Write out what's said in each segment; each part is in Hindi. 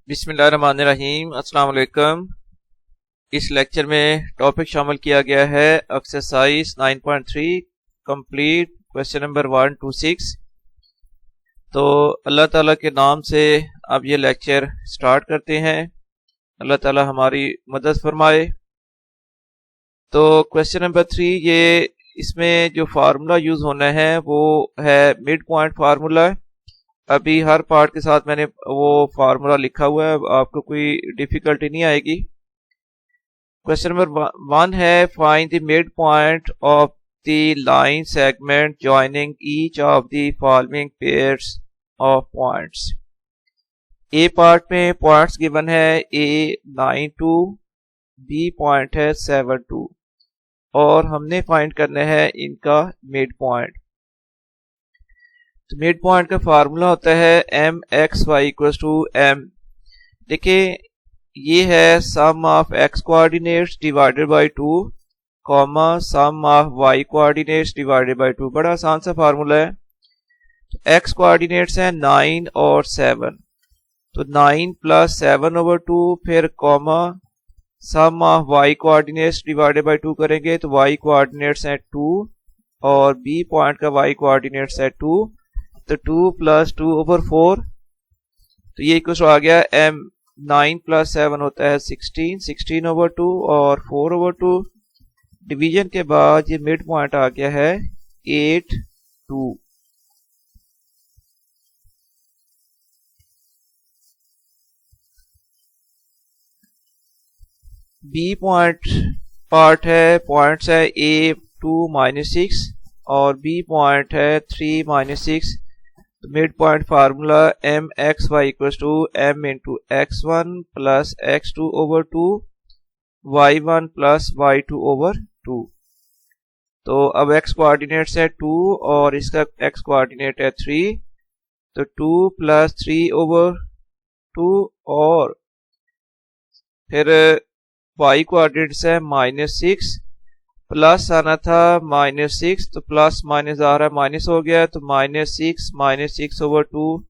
बिस्मिल्लाहिर्रहमानिर्रहीम। अस्सलाम वालेकुम। इस लेक्चर में टॉपिक शामिल किया गया है exercise 9.3 complete question number 1 to 6। तो अल्लाह ताला के नाम से अब ये लेक्चर स्टार्ट करते हैं। अल्लाह ताला हमारी मदद फरमाए। तो क्वेश्चन नंबर 3, ये इसमें जो फार्मूला यूज होना है वो है मिड पॉइंट फार्मूला। अभी हर पार्ट के साथ मैंने वो फार्मूला लिखा हुआ है, आपको कोई डिफिकल्टी नहीं आएगी। क्वेश्चन नंबर 1 है find the mid point of the line segment joining each of the following pairs of points. A part में पॉइंट्स गिवन है ए 9 2, बी पॉइंट है 7 2 और हमने फाइंड करना है इनका मिड पॉइंट। तो मिड पॉइंट का फार्मूला होता है M X Y equal to M. देखिए ये है sum of X coordinates divided by 2 comma sum of Y coordinates divided by 2। बड़ा आसान सा फार्मूला है। तो एक्स कोऑर्डिनेट्स हैं 9 और 7, तो 9 प्लस 7 ओवर 2 फिर comma sum of Y coordinates divided by 2 करेंगे तो वाई कोऑर्डिनेट्स हैं 2 और बी पॉइंट का वाई कोऑर्डिनेट्स है 2, तो 2 प्लस 2 ओवर 4। तो ये कुछ आ गया एम 9 प्लस 7 होता है 16, 16 ओवर 2 और 4 ओवर 2। डिवीजन के बाद ये मिड पॉइंट आ गया है 8 2। बी पॉइंट पार्ट है, पॉइंट्स है ए 2 माइनस 6 और बी पॉइंट है 3 माइनस 6। तो mid point formula M X Y equal to M into X 1 plus X 2 over 2 Y 1 plus Y 2 over 2। तो अब एक्स कोऑर्डिनेट्स है 2 और इसका एक्स कोऑर्डिनेट है 3, तो 2 प्लस 3 ओवर 2 और फिर वाई कोऑर्डिनेट्स है -6, प्लस आना था -6, तो प्लस माइनस आ रहा है माइनस हो गया, तो -6 ओवर 2।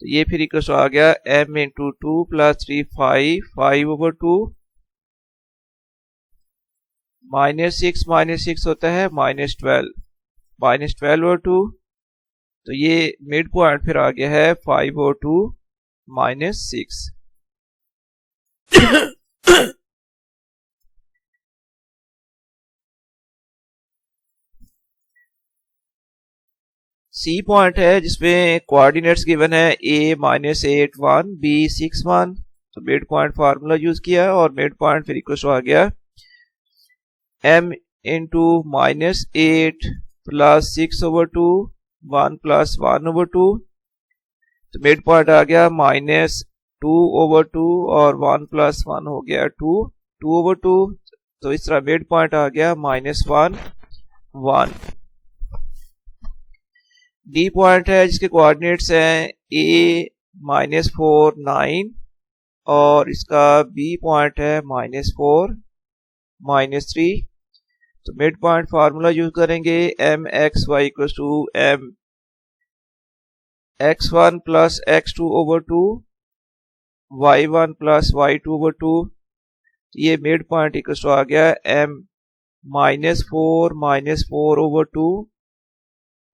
तो ये फिर इक्वल आ गया m इंटू 2 प्लस 3 5 ओवर 2 -6 होता है -12 ओवर 2। तो ये मिड पॉइंट फिर आ गया है 5 ओवर 2 -6। सी पॉइंट है जिसमें कोऑर्डिनेट्स गिवन है a -8 1 b 6 1। तो मिड पॉइंट फार्मूला यूज किया और मिड पॉइंट फिर इक्वल आ गया m into -8 plus 6 over 2 1 plus 1 over 2। तो मिड पॉइंट आ गया -2 ओवर 2 और 1 प्लस 1 हो गया 2 ओवर 2। तो इस तरह मिड पॉइंट आ गया -1 1। डी पॉइंट है जिसके कोऑर्डिनेट्स हैं a -4 9 और इसका बी पॉइंट है -4 -3। तो मिड पॉइंट फार्मूला यूज करेंगे M X Y equal to M x1 plus x2 over 2 y1 plus y2 over 2। ये मिड पॉइंट इक्वल आ गया m -4 ओवर 2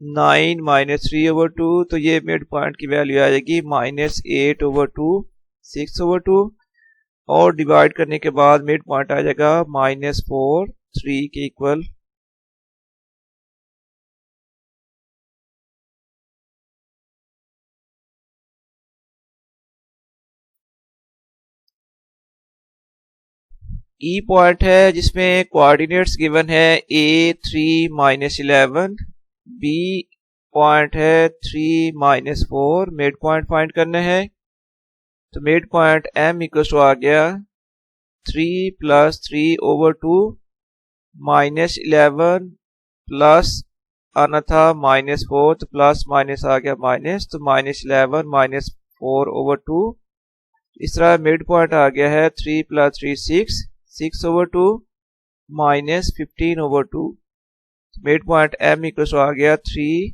9 -3 ओवर 2। तो ये मिड पॉइंट की वैल्यू आ जाएगी -8 ओवर 2 6 ओवर 2 और डिवाइड करने के बाद मिड पॉइंट आ जाएगा -4 3 के इक्वल। ई पॉइंट है जिसमें कोऑर्डिनेट्स गिवन है a 3 -11, b पॉइंट है 3 -4। मिड पॉइंट फाइंड करना है। तो मिड पॉइंट m इक्वल आ गया 3 प्लस 3 ओवर 2 -11 प्लस आना था -4, तो प्लस माइनस आ गया माइनस, तो -11 -4 ओवर 2। इस तरह मिड पॉइंट आ गया है 3 plus 3 6 over 2 -15 over 2। Mid point m equal आ गया 3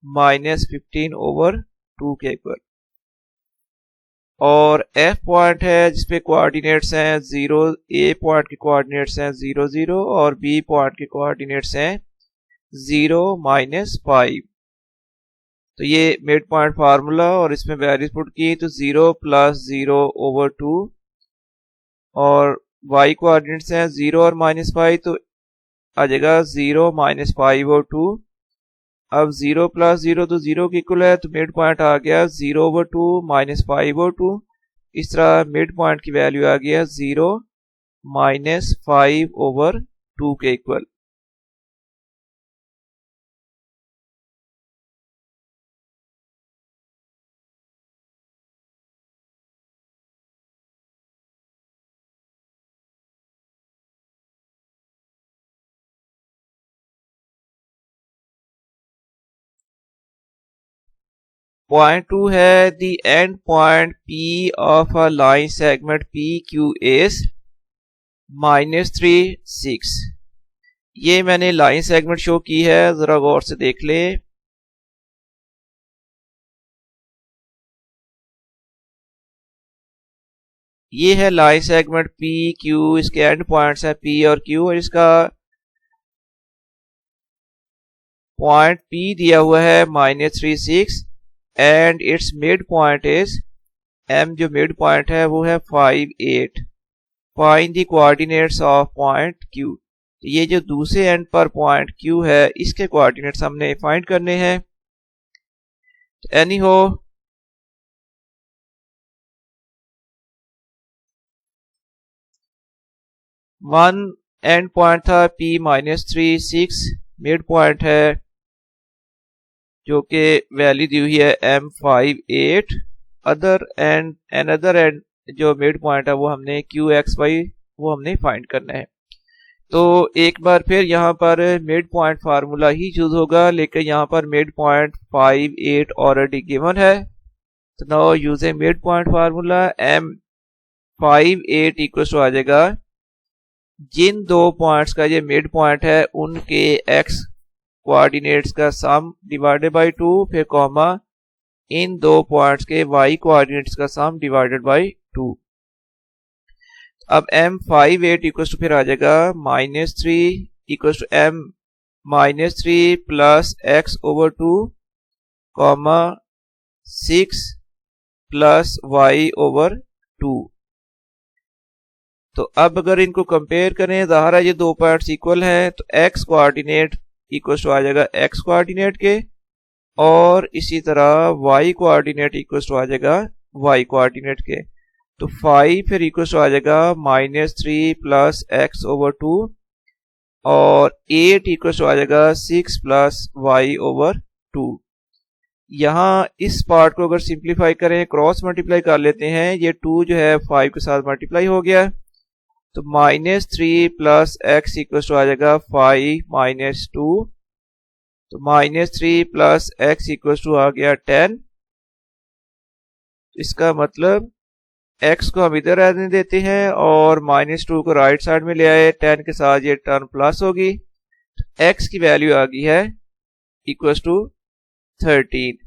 -15 ओवर 2 के इक्वल। और एफ पॉइंट है जिसपे कोऑर्डिनेट्स हैं 0, ए पॉइंट के कोऑर्डिनेट्स हैं 0 0 और बी पॉइंट के कोऑर्डिनेट्स हैं 0 -5। तो ये मिड पॉइंट फार्मूला और इसमें वैल्यूज पुट की तो 0 + 0/2 और y कोऑर्डिनेट्स हैं 0 और -5 तो आ जाएगा 0 -5/2। अब 0 + 0 तो 0 के इक्वल है तो मिड पॉइंट आ गया 0/2 -5/2। इस तरह मिड पॉइंट की वैल्यू आ गया 0 -5/2 के इक्वल। Point 2 है the end point P of a line segment PQ is -3 6। ये मैंने लाइन सेगमेंट शो की है, जरा गौर से देख ले। ये है लाइन सेगमेंट पी क्यू, इसके एंड पॉइंट्स हैं पी और क्यू और इसका पॉइंट पी दिया हुआ है -3 6 and its mid point is M, जो मिड पॉइंट है वो है 5 8। Find the coordinates of point Q. ये जो दूसरे एंड पर पॉइंट क्यू है इसके कोऑर्डिनेट्स हमने फाइंड करने हैं। एनी हो वन एंड पॉइंट था P -3 6, मिड पॉइंट है जो कि वैल्यू दी हुई है M 5 8। Other and another and जो मिड पॉइंट है वो हमने QXY वो हमने फाइंड करना है। तो एक बार फिर यहाँ पर मिड पॉइंट फार्मूला ही यूज होगा, लेकिन यहाँ पर मिड पॉइंट 5 8 ऑलरेडी गिवन है। तो now using mid point formula M 5 8 equal to आ जाएगा जिन दो पॉइंट्स का ये मिड पॉइंट है उनके x कोऑर्डिनेट्स का सम डिवाइडेड बाय 2 फिर कॉमा इन दो पॉइंट्स के y कोऑर्डिनेट्स का सम डिवाइडेड बाय 2। अब m 5 8 इक्वल टू फिर आ जाएगा -3 equal to m -3 plus x/2 comma 6 plus y/2। तो अब अगर इनको कंपेयर करें, ज़ाहिर है ये दो पॉइंट्स इक्वल हैं तो x कोऑर्डिनेट इक्वल टू आ जाएगा x कोऑर्डिनेट के और इसी तरह y कोऑर्डिनेट इक्वल टू आ जाएगा y कोऑर्डिनेट के। तो 5 फिर इक्वल टू आ जाएगा -3 प्लस x/2 और 8 इक्वल टू आ जाएगा 6 प्लस y/2। यहाँ इस पार्ट को अगर सिंप्लीफाई करें, क्रॉस मल्टीप्लाई कर लेते हैं, ये 2 जो है 5 के साथ मल्टीप्लाई हो गया तो -3 प्लस x इक्वल टू आ जाएगा 5 - 2। तो -3 प्लस x इक्वल टू आ गया 10। इसका मतलब x को हम इधर रहने देते हैं और -2 को राइट साइड में ले आए, 10 के साथ ये टर्म प्लस होगी। x की वैल्यू आ गई है इक्वल टू 13।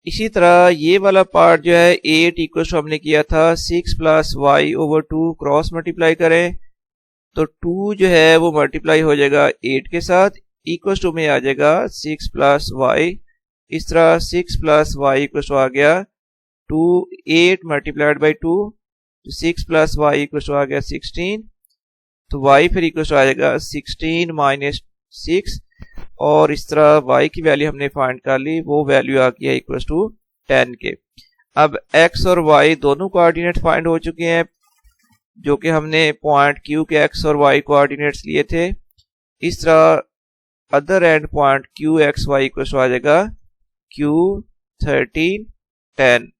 इसी तरह ये वाला पार्ट जो है 8 इक्वल टू हमने किया था 6 प्लस y/2, क्रॉस मल्टीप्लाई करें तो 2 जो है वो मल्टीप्लाई हो जाएगा 8 के साथ, इक्वल टू में आ जाएगा 6 प्लस y। इस तरह 6 प्लस y इक्वल टू आ गया 2, 8 multiplied by 2, 6 plus y equal to आ गया 16। तो y फिर इक्वल टू आ जाएगा 16 - 6 और इस तरह y की वैल्यू हमने फाइंड कर ली, वो वैल्यू आ गई है इक्वल टू 10 के। अब x और y दोनों कोऑर्डिनेट फाइंड हो चुके हैं जो कि हमने पॉइंट q के x और y कोऑर्डिनेट्स लिए थे। इस तरह other end point QXY equal to आ जाएगा Q 13 10।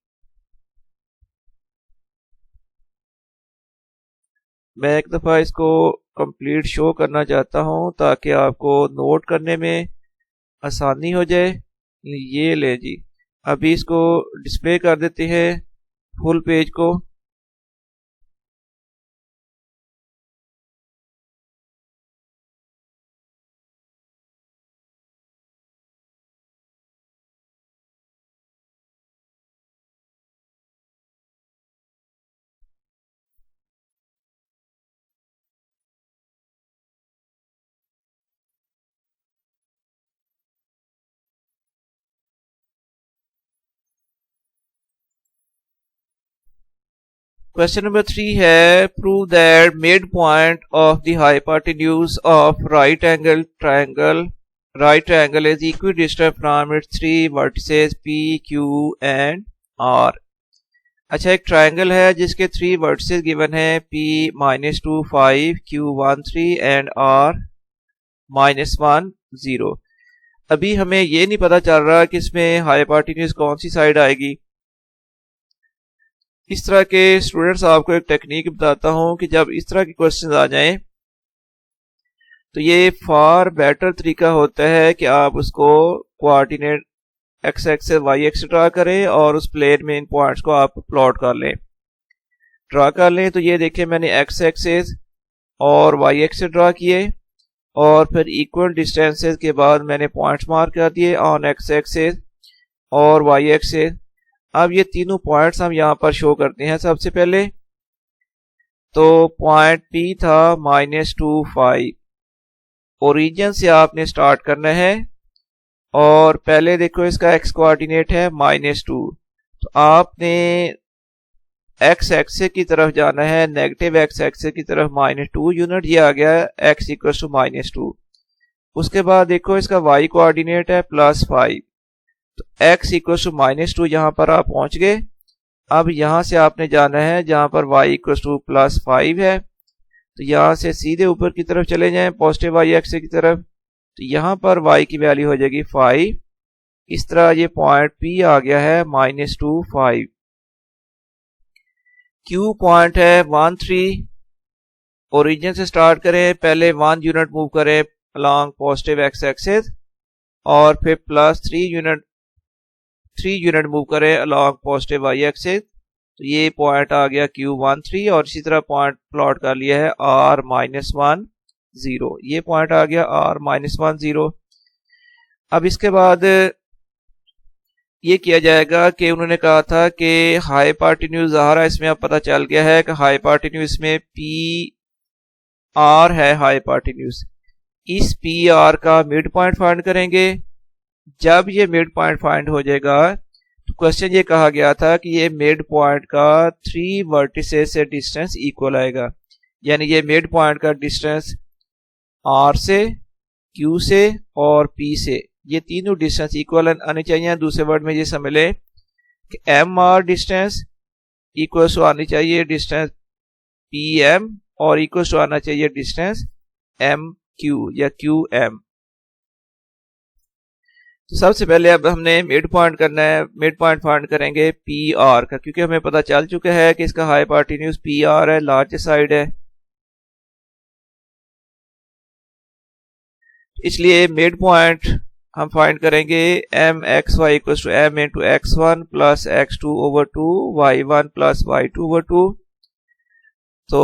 मैं एक दफ़ा इसको कंप्लीट शो करना चाहता हूँ ताकि आपको नोट करने में आसानी हो जाए। ये ले जी, अभी इसको डिस्प्ले कर देते हैं फुल पेज को। क्वेश्चन नंबर 3 है prove that mid point of the hypotenuse of right triangle is equidistant from its three vertices P, Q and R। अच्छा, एक ट्रायंगल है जिसके थ्री वर्टिसेस गिवन है P -2 5, Q 1 3 एंड R -1 0। अभी हमें ये नहीं पता चल रहा कि इसमें हाइपोटेन्यूज कौन सी साइड आएगी। इस तरह के स्टूडेंट्स, आपको एक टेक्निक बताता हूं कि जब इस तरह के क्वेश्चन आ जाएं तो ये फार बेटर तरीका होता है कि आप उसको coordinate X axis Y axis draw करें और उस प्लेन में इन पॉइंट्स को आप प्लॉट कर लें, ड्रा कर लें। तो ये देखें, मैंने एक्स एक्सिस और वाई एक्सिस ड्रा किए और फिर इक्वल डिस्टेंसेस के बाद मैंने पॉइंट्स मार्क कर दिए ऑन एक्स एक्सिस और वाई एक्सिस। अब ये तीनों पॉइंट्स हम यहां पर शो करते हैं। सबसे पहले तो पॉइंट P था -2 5, ओरिजिन से आपने स्टार्ट करना है और पहले देखो इसका एक्स कोऑर्डिनेट है -2, तो आपने एक्स एक्सिस की तरफ जाना है, नेगेटिव एक्स एक्सिस की तरफ -2 यूनिट, ये आ गया x = -2। उसके बाद देखो इसका y कोऑर्डिनेट है +5, तो x = -2 यहां पर आप पहुंच गए। अब यहां से आपने जाना है जहां पर y = +5 है, तो यहां से सीधे ऊपर की तरफ चले जाएं पॉजिटिव y एक्सिस की तरफ, तो यहां पर y की वैल्यू हो जाएगी 5। इस तरह ये पॉइंट P आ गया है -2 5। Q पॉइंट है 1 3, ओरिजिन से स्टार्ट करें, पहले 1 यूनिट मूव करें अलोंग पॉजिटिव एक्स एक्सिस और फिर +3 यूनिट मूव करें अलोंग पॉजिटिव वाई एक्सिस, तो ये पॉइंट आ गया Q 1 3 और इसी तरह पॉइंट प्लॉट कर लिया है R -1 0, ये पॉइंट आ गया R -1 0। अब इसके बाद ये किया जाएगा कि उन्होंने कहा था कि हाइपोटेन्यूज आ रहा है, इसमें अब पता चल गया है कि हाइपोटेन्यूज में PR है हाइपोटेन्यूज। इस PR का मिड पॉइंट फाइंड करेंगे। जब ये मिड पॉइंट फाइंड हो जाएगा तो क्वेश्चन ये कहा गया था कि ये मिड पॉइंट का 3 वर्टिसेस से डिस्टेंस इक्वल आएगा, यानी ये मिड पॉइंट का डिस्टेंस R से, Q से और P से, ये तीनों डिस्टेंस इक्वल आने चाहिए। दूसरे वर्ड में ये समझ लें कि MR डिस्टेंस इक्वल टू आनी चाहिए डिस्टेंस PM और इक्वल टू आना चाहिए डिस्टेंस MQ या QM। तो सबसे पहले अब हमने मिड पॉइंट करना है, मिड पॉइंट फाइंड करेंगे PR का, क्योंकि हमें पता चल चुका है कि इसका हाइपोटेन्यूज PR है, लार्ज साइड है, इसलिए मिड पॉइंट हम फाइंड करेंगे MXY = M × x1 + x2/2 y1 + y2/2, तो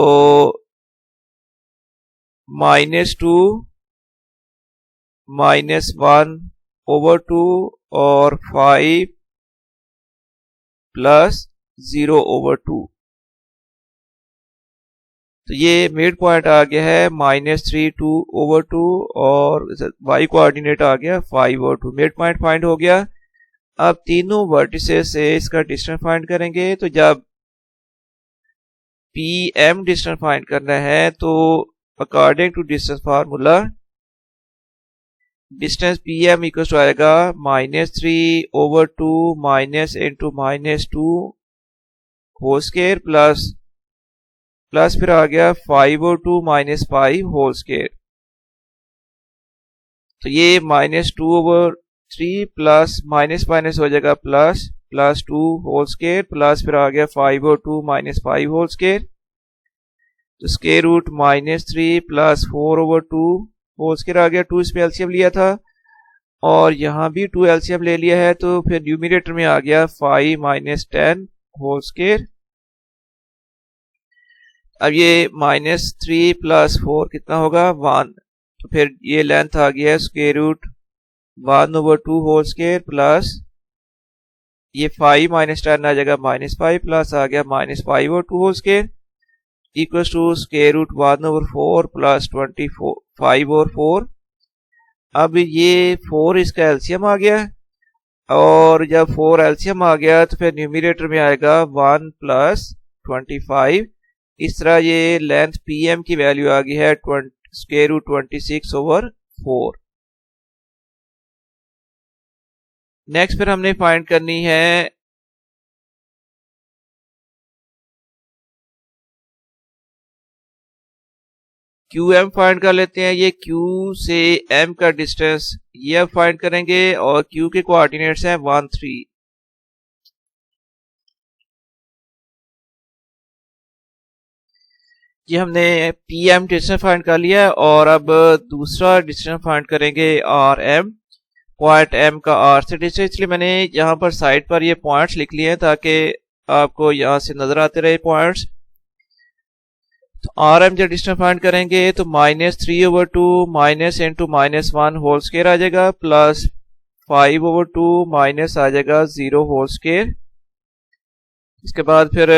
-2 -1/2 और 5 + 0/2, तो ये मिड पॉइंट आ गया है -3 2/2 और y कोऑर्डिनेट आ गया 5/2। मिड पॉइंट फाइंड हो गया। अब तीनों वर्टिसेस से इसका डिस्टेंस फाइंड करेंगे। तो जब PM डिस्टेंस फाइंड करना है तो according to distance formula distance PM equal आएगा -3/2 -2 होल स्क्वायर प्लस फिर आ गया 5/2 -5 होल स्क्वायर, तो ये -2/3 प्लस माइनस हो जाएगा प्लस 2 होल स्क्वायर प्लस फिर आ गया 5/2 -5 होल स्क्वायर, तो square root -3 plus 4/2 whole square आ गया। 2 इसमें एलसीएम लिया था और यहां भी 2 एलसीएम ले लिया है, तो फिर न्यूमरेटर में आ गया 5 - 10 होल स्क्वायर। अब ये -3 + 4 कितना होगा 1, तो फिर ये लेंथ आ गया square root 1/2 whole square plus ये 5 - 10 आ जाएगा -5 प्लस आ गया -5/2 whole square equal to square root 1/4 plus 25/4। अब ये 4 इसका एलसीएम आ गया और जब 4 एलसीएम आ गया तो फिर न्यूमरेटर में आएगा 1 + 25। इस तरह ये लेंथ PM की वैल्यू आ गई है स्क्वायर रूट 26/4। नेक्स्ट फिर हमने फाइंड करनी है QM फाइंड कर लेते हैं। ये Q से M का डिस्टेंस ये अब फाइंड करेंगे और Q के कोऑर्डिनेट्स हैं 1 3। ये हमने PM डिस्टेंस फाइंड कर लिया है और अब दूसरा डिस्टेंस फाइंड करेंगे RM, पॉइंट M का R से डिस्टेंस। इसलिए मैंने यहाँ पर साइड पर ये पॉइंट्स लिख लिए हैं ताकि आपको यहाँ से नजर आते रहे पॉइंट्स। तो RM जब डिस्टेंस फाइंड करेंगे तो -3/2 माइनस इंटू -1 होल स्क्वायर आ जाएगा प्लस 5/2 माइनस आ जाएगा 0 होल स्क्वायर। इसके बाद फिर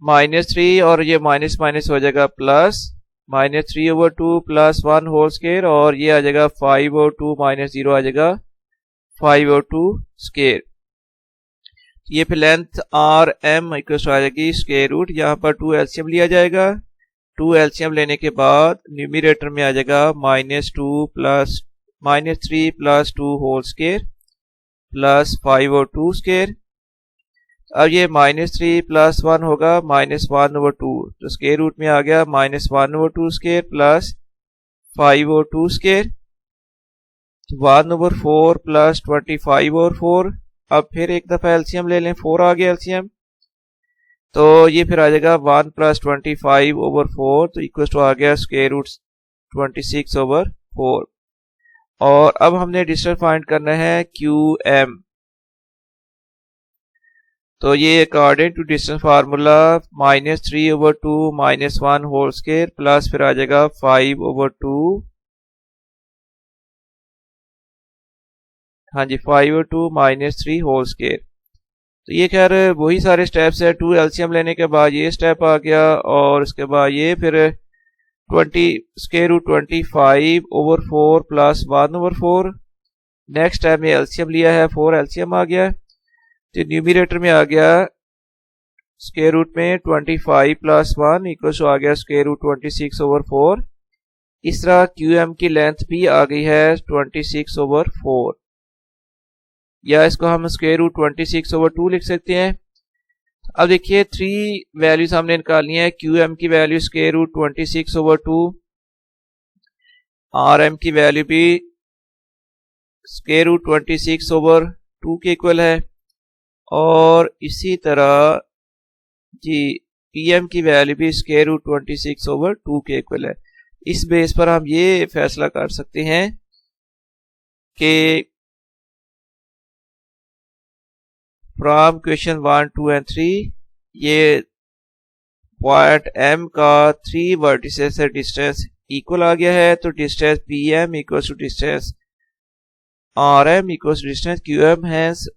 -3 और ये माइनस माइनस हो जाएगा प्लस -3/2 प्लस 1 होल स्क्वायर और ये आ जाएगा 5/2 माइनस 0 आ जाएगा 5/2 स्क्वायर। ये फिर लेंथ RM इक्वल आ जाएगी स्क्वायर रूट, यहाँ पर 2 एलसीएम लिया जाएगा। 2 एलसीएम लेने के बाद न्यूमरेटर में आ जाएगा -2 plus -3 plus 2 whole square plus 5/2 square. अब ये -3 प्लस 1 होगा -1/2, तो स्क्वायर रूट में आ गया -1/2 स्क्वायर प्लस 5/2 स्क्वायर, 1/4 प्लस 25/4। अब फिर एक दफा एलसीएम ले लें, 4 आ गया एलसीएम, तो ये फिर आ जाएगा 1 प्लस 25/4, तो इक्वल टू आ गया स्क्वायर रूट 26/4। और अब हमने डिस्टेंस फाइंड करना है QM। तो ये according to distance formula -3/2 -1 whole square plus फिर आ जाएगा 5/2, हाँ जी 5/2 -3 होल स्क्वायर। तो ये खैर वही सारे स्टेप्स है। 2 एलसीएम लेने के बाद ये स्टेप आ गया और इसके बाद ये फिर 20 square root 25/4 plus 1/4। Next time में एलसीएम लिया है, 4 एलसीएम आ गया, तो न्यूमरेटर में आ गया स्क्वायर रूट में 25 प्लस 1 इक्वल आ गया स्क्वायर रूट 26/4। इस तरह QM की लेंथ भी आ गई है 26/4, या इसको हम स्क्वायर रूट 26/2 लिख सकते हैं। अब देखिए 3 वैल्यूज हमने निकालनी है। QM की वैल्यू स्क्वायर रूट 26/2, RM की वैल्यू भी स्क्वायर रूट 26/2 के इक्वल है और इसी तरह जी PM की वैल्यू भी स्क्वायर रूट 26/2 के इक्वल है। इस बेस पर हम ये फैसला कर सकते हैं कि फ्रॉम क्वेश्चन 1 2 एंड 3 ये पॉइंट M का 3 वर्टिसेस से डिस्टेंस इक्वल आ गया है। तो distance PM equal to distance RM equal to distance QM has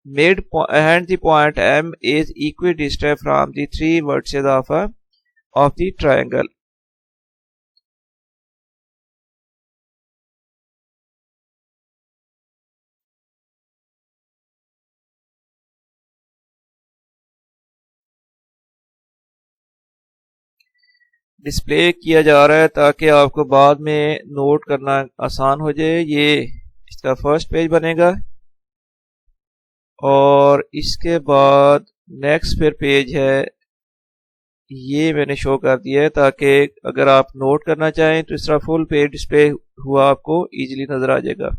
mid and the point M is equidistant from the 3 vertices of the triangle. Display किया जा रहा है ताकि आपको बाद में नोट करना आसान हो जाए। ये इसका फर्स्ट पेज बनेगा और इसके बाद नेक्स्ट फिर पेज है, ये मैंने शो कर दिया है ताकि अगर आप नोट करना चाहें तो इस तरह फुल पेज डिस्प्ले हुआ आपको इजीली नजर आ जाएगा।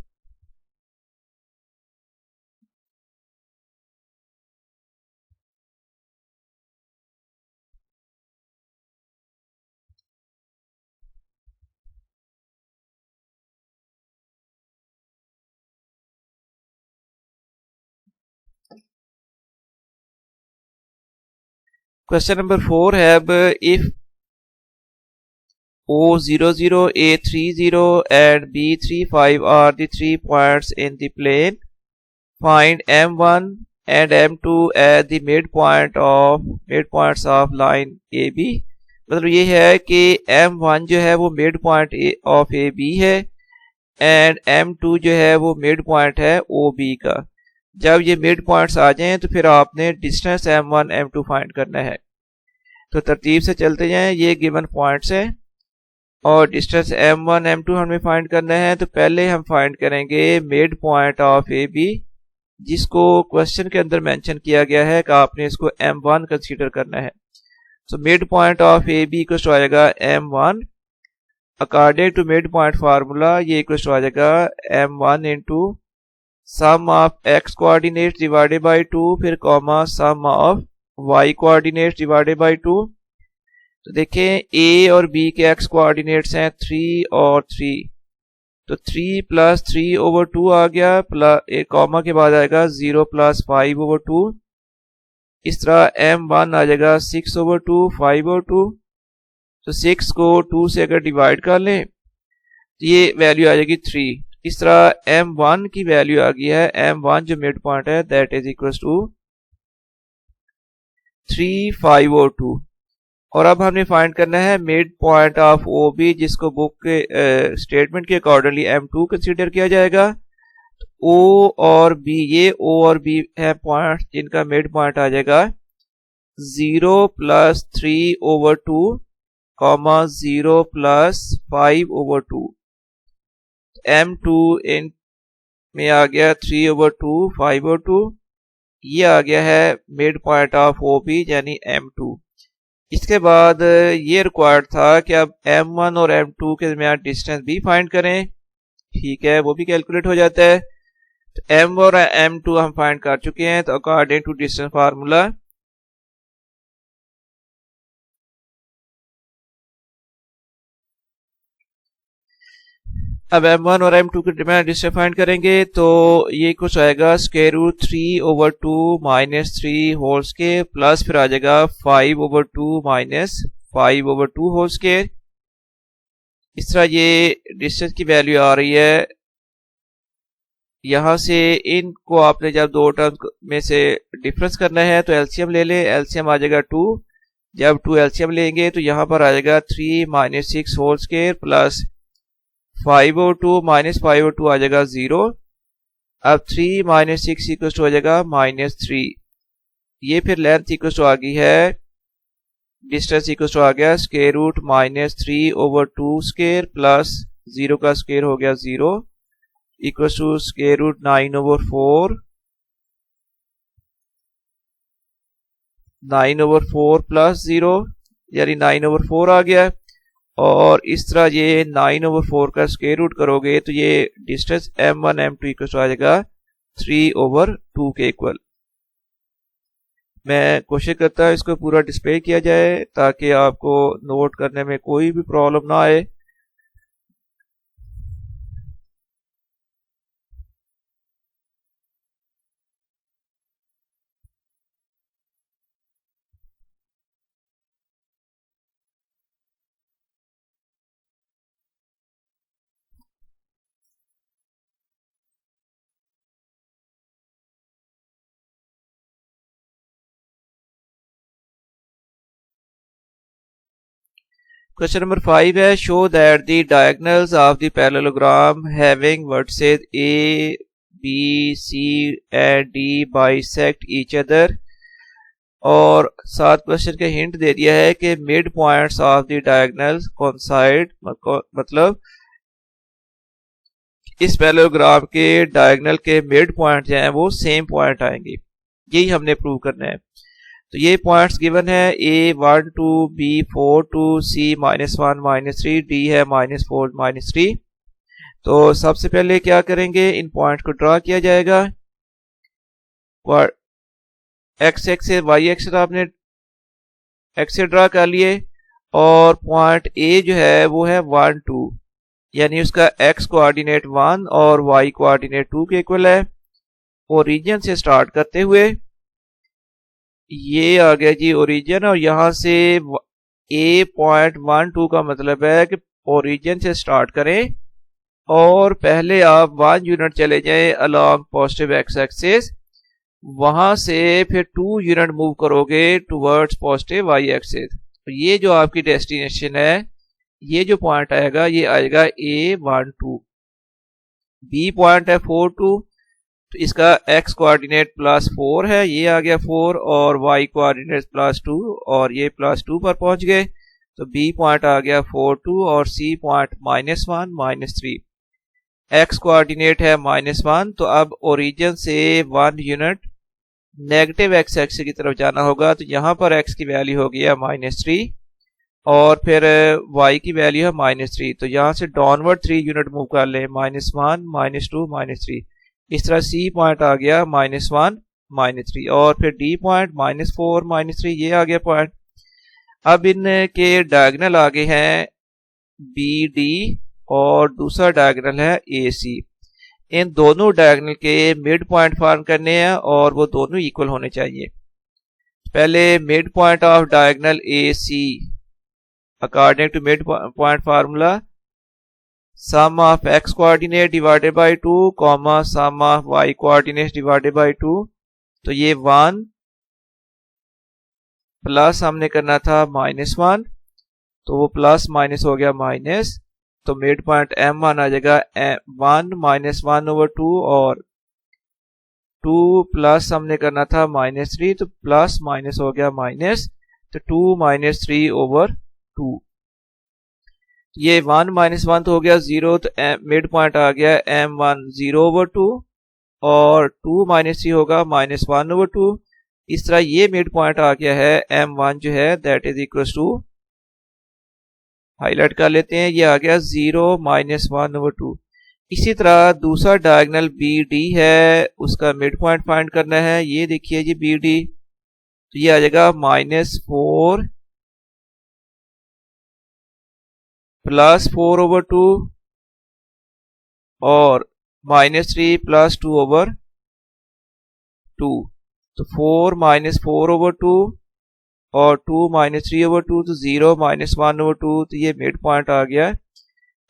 Question number 4 have if O00, A30 and B35 are the 3 points in the plane, find M1 and M2 as the midpoints of line AB। मतलब ये है कि M1 जो है वो मिड पॉइंट ऑफ AB है एंड M2 जो है वो मिड पॉइंट है OB का। जब ये मिड पॉइंट्स आ जाएं तो फिर आपने डिस्टेंस m1 m2 फाइंड करना है। तो तरतीब से चलते जाएं, ये गिवन पॉइंट्स हैं और डिस्टेंस m1 m2 हमें फाइंड करना है। तो पहले हम फाइंड करेंगे mid point of A B, जिसको क्वेश्चन के अंदर मेंशन किया गया है कि आपने इसको m1 कंसीडर करना है। So mid point of A B equal to आएगा m1 according to mid point formula, ये इक्वल टू आ जाएगा m1 into sum of x coordinate divided by 2 फिर comma sum of y coordinate divided by 2। तो देखें a और b के x कोऑर्डिनेट्स हैं 3 और 3, तो 3 प्लस 3 ओवर 2 आ गया, प्लस एक कॉमा के बाद आएगा 0 प्लस 5 ओवर 2। इस तरह m1 आ जाएगा 6 ओवर 2 5 ओवर 2। तो 6 को 2 से अगर डिवाइड कर लें तो ये वैल्यू आ जाएगी 3। इस तरह m1 की वैल्यू आ गई है, m1 जो मिड पॉइंट है दैट इज इक्वल टू 3 5 और 2। और अब हमने फाइंड करना है mid point of O B, जिसको बुक के स्टेटमेंट के अकॉर्डिंगली m2 कंसीडर किया जाएगा। O और B, ये O और B है पॉइंट जिनका मिड पॉइंट आ जाएगा 0 plus 3 over 2 comma 0 plus 5 over 2। m2 इन में आ गया 3 ओवर 2 5 ओवर 2, ये आ गया है mid point of O B यानी m2। इसके बाद ये रिक्वायर्ड था कि अब m1 और m2 के दरमियान डिस्टेंस भी फाइंड करें। ठीक है, वो भी कैलकुलेट हो जाता है। तो m और m2 हम फाइंड कर चुके हैं। तो अकॉर्डिंग टू डिस्टेंस फार्मूला अब m1 और m2 के दरमियान डिस्टेंस फाइंड करेंगे। तो ये कुछ आएगा square root 3 over 2 minus 3 whole square plus फिर आ जाएगा 5 over 2 minus 5 over 2 whole square. इस तरह ये डिस्टेंस की वैल्यू आ रही है। यहां से इनको आपने जब दो टर्म में से डिफरेंस करना है तो एलसीएम ले ले, एलसीएम आ जाएगा 2। जब 2 एलसीएम लेंगे तो यहां पर आ जाएगा 3 minus 6 whole square plus 5 over 2 minus 5 over 2 आ जाएगा 0। अब 3 माइनस 6 इक्वल टू आ जाएगा माइनस 3। ये फिर लेंथ इक्वल टू आ गई है, डिस्टेंस इक्वल टू आ गया square root minus 3 over 2 square plus 0 का स्क्वायर हो गया 0 equal to square root 9 over 4 9 over 4 plus 0 यानी 9 ओवर 4 आ गया। और इस तरह ये 9 ओवर 4 का स्क्वायर रूट करोगे तो ये distance m1 m2 equal to आ जाएगा 3 ओवर 2 के इक्वल। मैं कोशिश करता हूँ इसको पूरा डिस्प्ले किया जाए ताकि आपको नोट करने में कोई भी प्रॉब्लम ना आए। क्वेश्चन नंबर 5 है, show that the diagonals of the parallelogram having vertices A B C and D bisect each other. और साथ क्वेश्चन का हिंट दे दिया है कि mid points of the diagonals coincide, मतलब इस पैरेललोग्राम के डायगोनल के मिड पॉइंट जो हैं वो सेम पॉइंट आएंगे। यही हमने प्रूव करना है। तो ये पॉइंट्स गिवन है A1 2 B4 2 C -1 -3 D है -4 -3। तो सबसे पहले क्या करेंगे, इन पॉइंट को ड्रा किया जाएगा। एक्स एक्सिस वाई एक्सिस आपने एक्सिस ड्रा कर लिए और पॉइंट A जो है वो है 1 2 यानी उसका x कोऑर्डिनेट 1 और y कोऑर्डिनेट 2 के इक्वल है। ओरिजिन से स्टार्ट करते हुए ये आ गया जी ओरिजिन, और यहां से A.12 का मतलब है कि ओरिजिन से स्टार्ट करें और पहले आप 1 यूनिट चले जाएं अलोंग पॉजिटिव एक्स एक्सिस, वहां से फिर 2 यूनिट मूव करोगे टुवर्ड्स पॉजिटिव वाई एक्सिस। तो ये जो आपकी डेस्टिनेशन है, ये जो पॉइंट आएगा ये आएगा A12। B पॉइंट है 4 2, तो इसका x कोऑर्डिनेट +4 है, ये आ गया 4, और y कोऑर्डिनेट +2, और ये +2 पर पहुंच गए। तो B पॉइंट आ गया 4 2, और C पॉइंट -1 -3। x कोऑर्डिनेट है -1, तो अब ओरिजिन से 1 यूनिट नेगेटिव x एक्सिस की तरफ जाना होगा। तो यहाँ पर x की वैल्यू हो गया -3, और फिर y की वैल्यू है -3। तो यहाँ से डाउनवर्ड 3 यूनिट मूव कर लें, -1 -2 -3। इस तरह C पॉइंट आ गया -1 -3, और फिर D पॉइंट -4 -3, ये आ गया पॉइंट। अब इनके डायगोनल आगे हैं BD, और दूसरा डायगोनल है AC। इन दोनों डायगोनल के मिड पॉइंट फार्म करने हैं, और वो दोनों इक्वल होने चाहिए। पहले mid point of diagonal AC according to midpoint formula, sum of x coordinate divided by 2, sum of y coordinates divided by 2। तो ये 1 प्लस हमने करना था -1, तो वो प्लस माइनस हो गया माइनस। तो मिड पॉइंट M1 आ जाएगा 1 -1/2, और 2 प्लस हमने करना था -3, तो प्लस माइनस हो गया माइनस। तो 2 -3/2। ये 1 -1 तो हो गया 0, तो मिड पॉइंट आ गया M1 0/2, और 2 -3 होगा -1/2। इस तरह ये मिड पॉइंट आ गया है M1 जो है that is equal to, highlight कर लेते हैं, ये आ गया 0 -1/2। इसी तरह दूसरा डायगोनल BD है, उसका मिड पॉइंट फाइंड करना है। ये देखिए जी BD, तो ये आ जाएगा -4 +4/2, और -3 +2/2। तो 4 -4/2, और 2 -3/2, तो 0 -1/2। तो ये मिड पॉइंट आ गया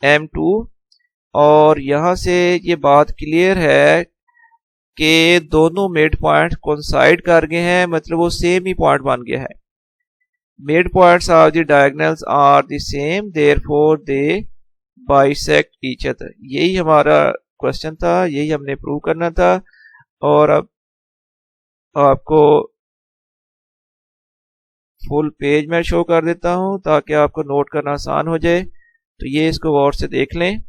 M2। और यहां से ये बात क्लियर है कि दोनों मिड पॉइंट कोइंसाइड कर गए हैं, मतलब वो सेम ही पॉइंट बन गया है। Mid points of the diagonals are the same, therefore they bisect each other. यही हमारा क्वेश्चन था, यही हमने प्रूव करना था। और अब आपको फुल पेज में शो कर देता हूं ताकि आपको नोट करना आसान हो जाए। तो ये इसको गौर से देख लें।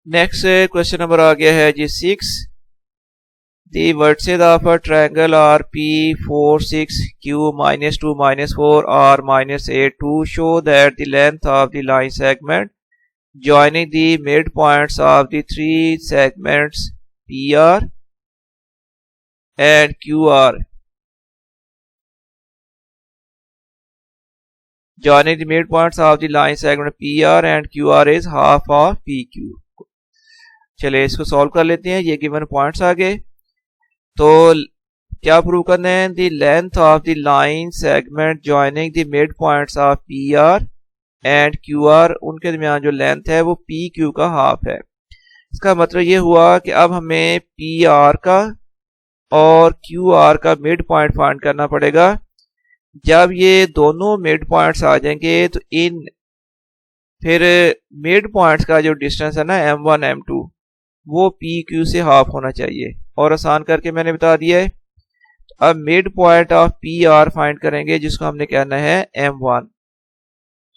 नेक्स्ट क्वेश्चन नंबर आ गया है जी 6। The vertices of a triangle are P 4 6 Q -2 -4 R -8 to show that the length of the line segment joining the midpoints of the three segments PR and QR joining the midpoints of the line segment PR and QR is half of PQ। चलिए इसको सॉल्व कर लेते हैं। ये गिवन पॉइंट्स आ गए, तो क्या प्रूव करना है? The length of the line segment joining the mid points of P are and Q R, उनके दरमियान जो लेंथ है वो पी क्यू का हाफ है। इसका मतलब ये हुआ कि अब हमें पी आर का और क्यू आर का मिड पॉइंट फाइंड करना पड़ेगा। जब ये दोनों मिड पॉइंट्स आ जाएंगे तो इन फिर मिड पॉइंट्स का जो डिस्टेंस है ना M1 M2 वो पी क्यू से हाफ होना चाहिए, और आसान करके मैंने बता दिया है। अब mid point of P R find करेंगे जिसको हमने कहना है M1।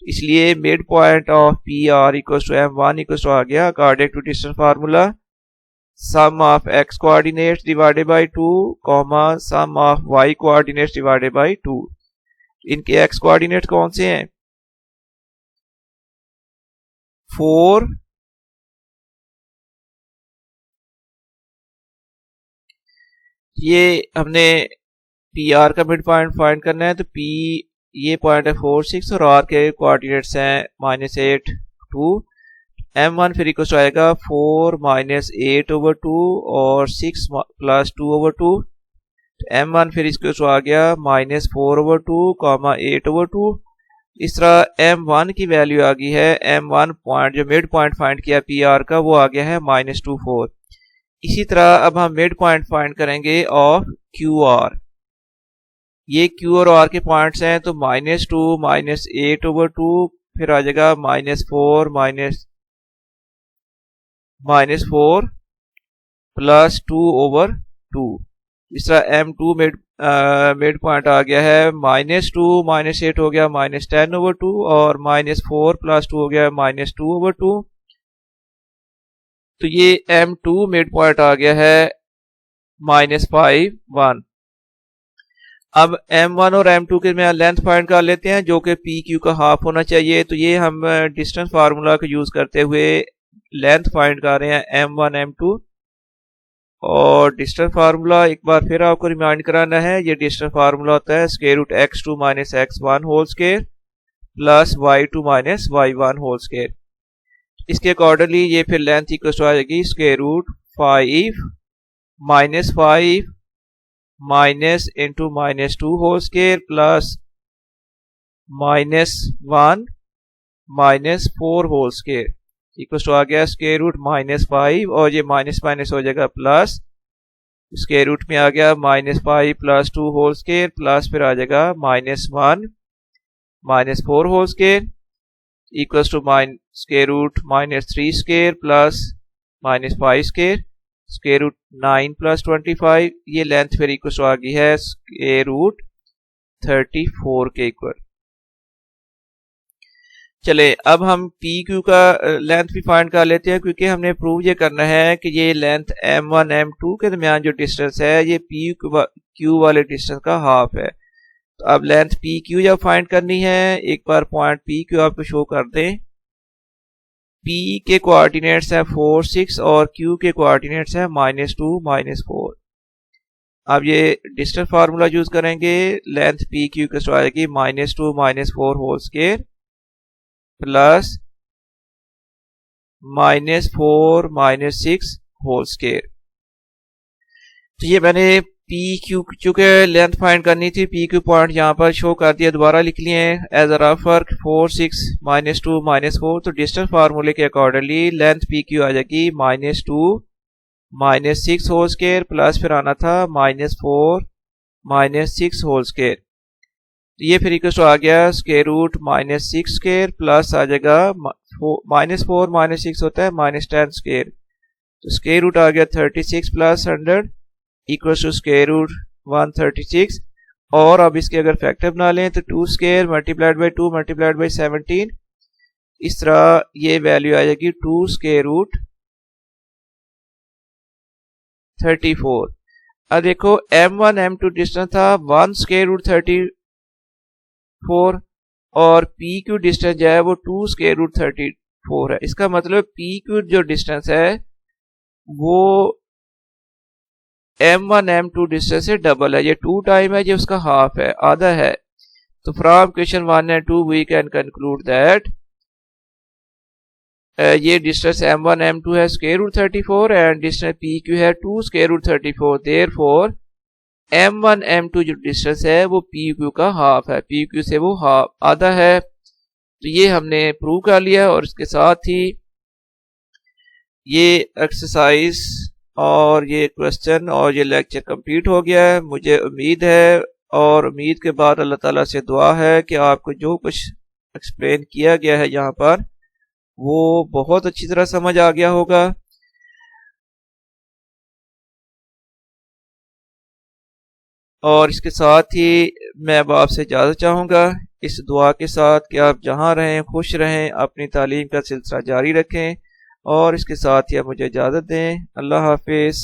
इसलिए mid point of P R equals to M1 equals to आ गया according to distance formula sum of x coordinates divided by 2 comma sum of y coordinates divided by 2। इनके x कोऑर्डिनेट्स कौन से हैं? 4 ये हमने पी आर का मिड पॉइंट फाइंड करना है, तो पी ये पॉइंट है 4 6 और आर के कोऑर्डिनेट्स हैं -8 2। M1 फिर इक्वल आएगा 4 -8/2 और 6 + 2/2। M1 फिर इसको आ गया -4/2 8/2। इस तरह M1 की वैल्यू आ गई है, M1 पॉइंट जो मिड पॉइंट फाइंड किया पी आर का वो आ गया है -24। इसी तरह अब हम मिड पॉइंट फाइंड करेंगे ऑफ क्यू आर। ये Q और R के पॉइंट्स हैं, तो -2 -8/2 फिर आ जाएगा -4 प्लस 2/2। इस तरह M2 मिड पॉइंट आ गया है, -2 -8 हो गया -10/2 और -4 प्लस 2 हो गया -2/2। तो ये M2 मिड पॉइंट आ गया है -5 1। अब M1 और M2 के मैं लेंथ फाइंड कर लेते हैं, जो कि PQ का हाफ होना चाहिए। तो ये हम डिस्टेंस फार्मूला को यूज करते हुए लेंथ फाइंड कर रहे हैं M1 M2। और डिस्टेंस फार्मूला एक बार फिर आपको रिमाइंड कराना है, ये डिस्टेंस फार्मूला होता है √x2 - x1 whole square plus y2 - y1 whole square. इसके अकॉर्डिंगली ये फिर लेंथ इक्वल टू आ जाएगी √5 -5 minus into -2 whole square plus -1 -4 whole square equal to आ गया √-5 और ये माइनस माइनस हो जाएगा प्लस, स्क्वायर रूट में आ गया -5 प्लस 2 होल स्क्वायर प्लस फिर आ जाएगा -1 -4 whole square equal to √-3 square plus -5 square √9 plus 25। ये लेंथ फिर इक्वल टू आ गई है √34 के इक्वल। चले अब हम PQ का लेंथ भी फाइंड कर लेते हैं, क्योंकि हमने प्रूव ये करना है कि ये लेंथ M1 M2 के दरमियान जो डिस्टेंस है ये PQ वाले डिस्टेंस का हाफ है। तो अब लेंथ PQ जब फाइंड करनी है, एक बार पॉइंट PQ आपको शो कर दें। P के कोऑर्डिनेट्स है 4 6 और Q के कोऑर्डिनेट्स है -2 -4। अब ये डिस्टेंस फार्मूला यूज करेंगे, लेंथ PQ के सो आएगी -2 -4 whole square plus -4 -6 whole square. तो ये मैंने PQ चूंकि लेंथ फाइंड करनी थी, PQ पॉइंट यहाँ पर शो कर दिया, दोबारा लिख लिए एज अ रफ वर्क 4 6 -2 -4। तो डिस्टेंस फार्मूले के अकॉर्डिंगली लेंथ PQ आ जाएगी -2 -6 होल स्क्वायर प्लस फिर आना था -4 -6 होल स्क्वायर। तो ये फिर इक्वल आ गया √-6 स्क्वायर प्लस आ जाएगा -4 -6 होता है -10 स्क्वायर। तो स्क्वायर रूट आ गया 36 प्लस 100 इक्वल टू √136। और अब इसके अगर फैक्टर बना लें तो 2 square multiplied by 2 multiplied by 17। इस तरह ये वैल्यू आ जाएगी 2 स्क्वायर रूट 34। अब देखो M1 M2 डिस्टेंस था 1 स्क्वायर रूट 34 और PQ डिस्टेंस जो है वो 2 स्क्वायर रूट 34 है। इसका मतलब PQ जो डिस्टेंस है वो M1 M2 डिस्टेंस से डबल है। ये 2 टाइम है, ये उसका हाफ है, आधा है। तो from question 1 and 2 we can conclude that ये डिस्टेंस M1 M2 है square root 34 and distance PQ है 2 square root 34। Therefore M1 M2 जो डिस्टेंस है वो PQ का हाफ है, PQ से वो हाफ आधा है। तो ये हमने प्रूव कर लिया और इसके साथ ही ये एक्सरसाइज और ये क्वेश्चन और ये लेक्चर कंप्लीट हो गया है। मुझे उम्मीद है और उम्मीद के बाद अल्लाह ताला से दुआ है कि आपको जो कुछ एक्सप्लेन किया गया है यहाँ पर वो बहुत अच्छी तरह समझ आ गया होगा। और इसके साथ ही मैं अब आपसे इजाज़त चाहूँगा इस दुआ के साथ कि आप जहाँ रहें खुश रहें, अपनी तालीम का सिलसिला जारी रखें। और इसके साथ ही आप मुझे इजाज़त दें। अल्लाह हाफिज़।